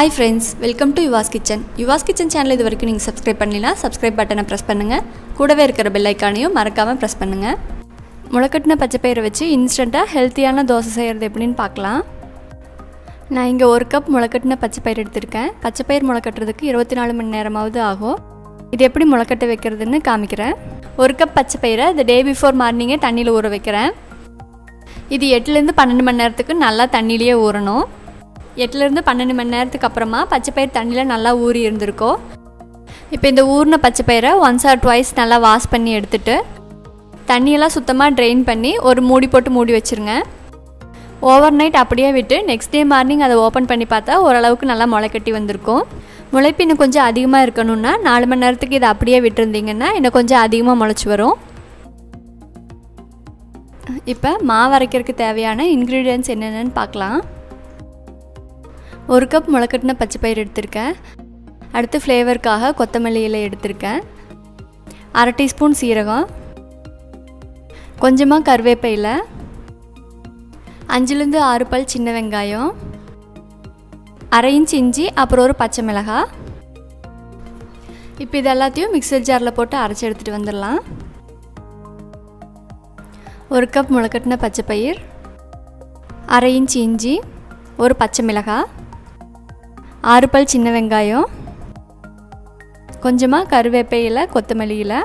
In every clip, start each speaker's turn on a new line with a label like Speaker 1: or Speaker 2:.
Speaker 1: Hi friends, welcome to Yuva's Kitchen. Yuva's Kitchen channel இது வரைக்கும் நீங்க subscribe பண்ணலனா subscribe பட்டனை press பண்ணுங்க. கூடவே இருக்கிற bell ஐகானையும் மறக்காம press பண்ணுங்க. முளைக்கட்டின பச்சைப்பயிரை வச்சு இன்ஸ்டன்ட்டா ஹெல்தியான தோசை செய்யறது எப்படின்னு பார்க்கலாம். நான் இங்க 1 கப் முளைக்கட்டின பச்சைப்பயிறு எடுத்துர்க்கேன். பச்சைப்பயிறு முளைக்கட்றதுக்கு 24 மணி நேரமாவது ஆகும். இது எப்படி முளைக்கட்ட வைக்கிறதுன்னு காமிக்கிறேன். 1 cup பச்சைப்பயிரை the day before morning தண்ணில ஊற வைக்கிறேன். இது 8 ல இருந்து 12 மணி நேரத்துக்கு நல்லா தண்ணியிலே ஊறணும். 8 ல இருந்து 12 மணி நேரத்துக்கு அப்புறமா பச்சைப்பயிறு தண்ணில நல்லா ஊறி இருந்திருக்கும். இப்போ இந்த ஊர்ன பச்சைப்பயிரை once or twice நல்லா வாஷ் பண்ணி எடுத்துட்டு தண்ணியெல்லாம் சுத்தமா ட்ரெயின் பண்ணி ஒரு மூடி போட்டு மூடி வச்சிருங்க. ஓவர் நைட் அப்படியே விட்டு நெக்ஸ்ட் டே மார்னிங் அதை ஓபன் பண்ணி பார்த்தா ஓரளவுக்கு நல்லா முளைக்கட்டி வந்திருக்கும். முளைப்பு இன்னும் கொஞ்சம் அதிகமாக இருக்கணும்னா 4 மணி நேரத்துக்கு இதை அப்படியே விட்டுருந்தீங்கன்னா இன்னும் கொஞ்சம் அதிகமாக முளைச்சி வரும். இப்போ மாவு அரைக்கிறதுக்கு தேவையான இன்க்ரீடியன்ட்ஸ் என்னென்னு பார்க்கலாம். 1 கப் முளைக்கட்டின பச்சைப்பயிறு எடுத்துருக்கேன். அடுத்து ஃப்ளேவருக்காக கொத்தமல்லி இலை எடுத்துருக்கேன். 1/2 டீஸ்பூன் சீரகம், கொஞ்சமாக கருவேப்பிலை, 5 ல இருந்து 6 பல் சின்ன வெங்காயம், 1/2 இன்ச் இஞ்சி, அப்புறம் ஒரு பச்சை மிளகாய். இப்போ இது எல்லாத்தையும் மிக்சர் ஜாரில் போட்டு அரைச்சி எடுத்துகிட்டு வந்துடலாம். 1 கப் முளைக்கட்டின பச்சைப்பயிர், 1/2 இன்ச் இஞ்சி, ஒரு பச்சை மிளகாய், 6 பல் சின்ன வெங்காயம், கொஞ்சமாக கருவேப்பிலை, கொத்தமல்லி இலை,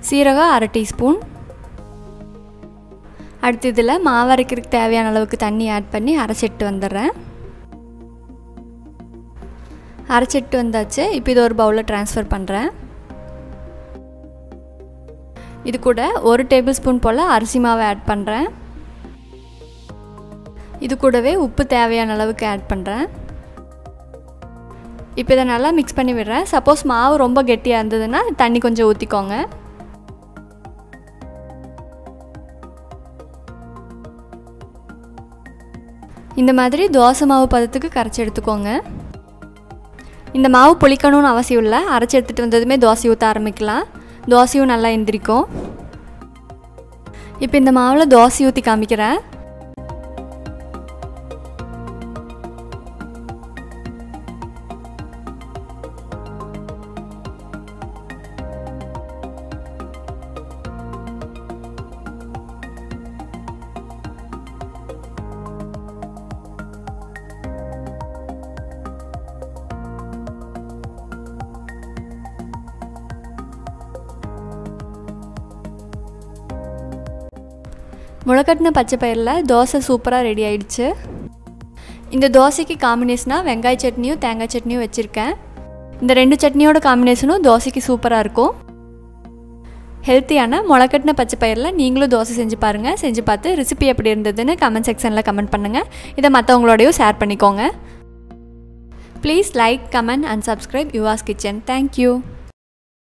Speaker 1: சீரகம் 1/2 டீஸ்பூன். அடுத்து இதில் மாவு அரைக்கிறதுக்கு தேவையான அளவுக்கு தண்ணி ஆட் பண்ணி அரைச்சிட்டு வந்துடுறேன். அரைச்சிட்டு வந்தாச்சு. இப்போ இது ஒரு பவுலில் ட்ரான்ஸ்ஃபர் பண்ணுறேன். இது கூட 1 டேபிள் ஸ்பூன் போல் அரிசி மாவை ஆட் பண்ணுறேன். இது கூடவே உப்பு தேவையான அளவுக்கு ஆட் பண்ணுறேன். இப்போ இதை நல்லா மிக்ஸ் பண்ணி விடுறேன். சப்போஸ் மாவு ரொம்ப கெட்டியாக இருந்ததுன்னா தண்ணி கொஞ்சம் ஊற்றிக்கோங்க. இந்த மாதிரி தோசை மாவு பதத்துக்கு கரைச்சி எடுத்துக்கோங்க. இந்த மாவு புளிக்கணும்னு அவசியம் இல்லை. அரைச்சி எடுத்துகிட்டு வந்ததுமே தோசை ஊற்ற ஆரம்பிக்கலாம். தோசையும் நல்லா எந்திரிக்கும். இப்போ இந்த மாவில் தோசை ஊற்றி காமிக்கிறேன். முளைக்கட்டின பச்சைப்பயிரில் தோசை சூப்பராக ரெடி ஆயிடுச்சு. இந்த தோசைக்கு காம்பினேஷனாக வெங்காய சட்னியும் தேங்காய் சட்னியும் வச்சுருக்கேன். இந்த 2 சட்னியோட காம்பினேஷனும் தோசைக்கு சூப்பராக இருக்கும். ஹெல்த்தியான முளைக்கட்டின பச்சைப்பயிரில் நீங்களும் தோசை செஞ்சு பாருங்கள். செஞ்சு பார்த்து ரெசிபி எப்படி இருந்ததுன்னு கமெண்ட் செக்ஷனில் கமெண்ட் பண்ணுங்கள். இதை மற்றவங்களோடையும் ஷேர் பண்ணிக்கோங்க. Please like, comment and subscribe Yuva's Kitchen. Thank you.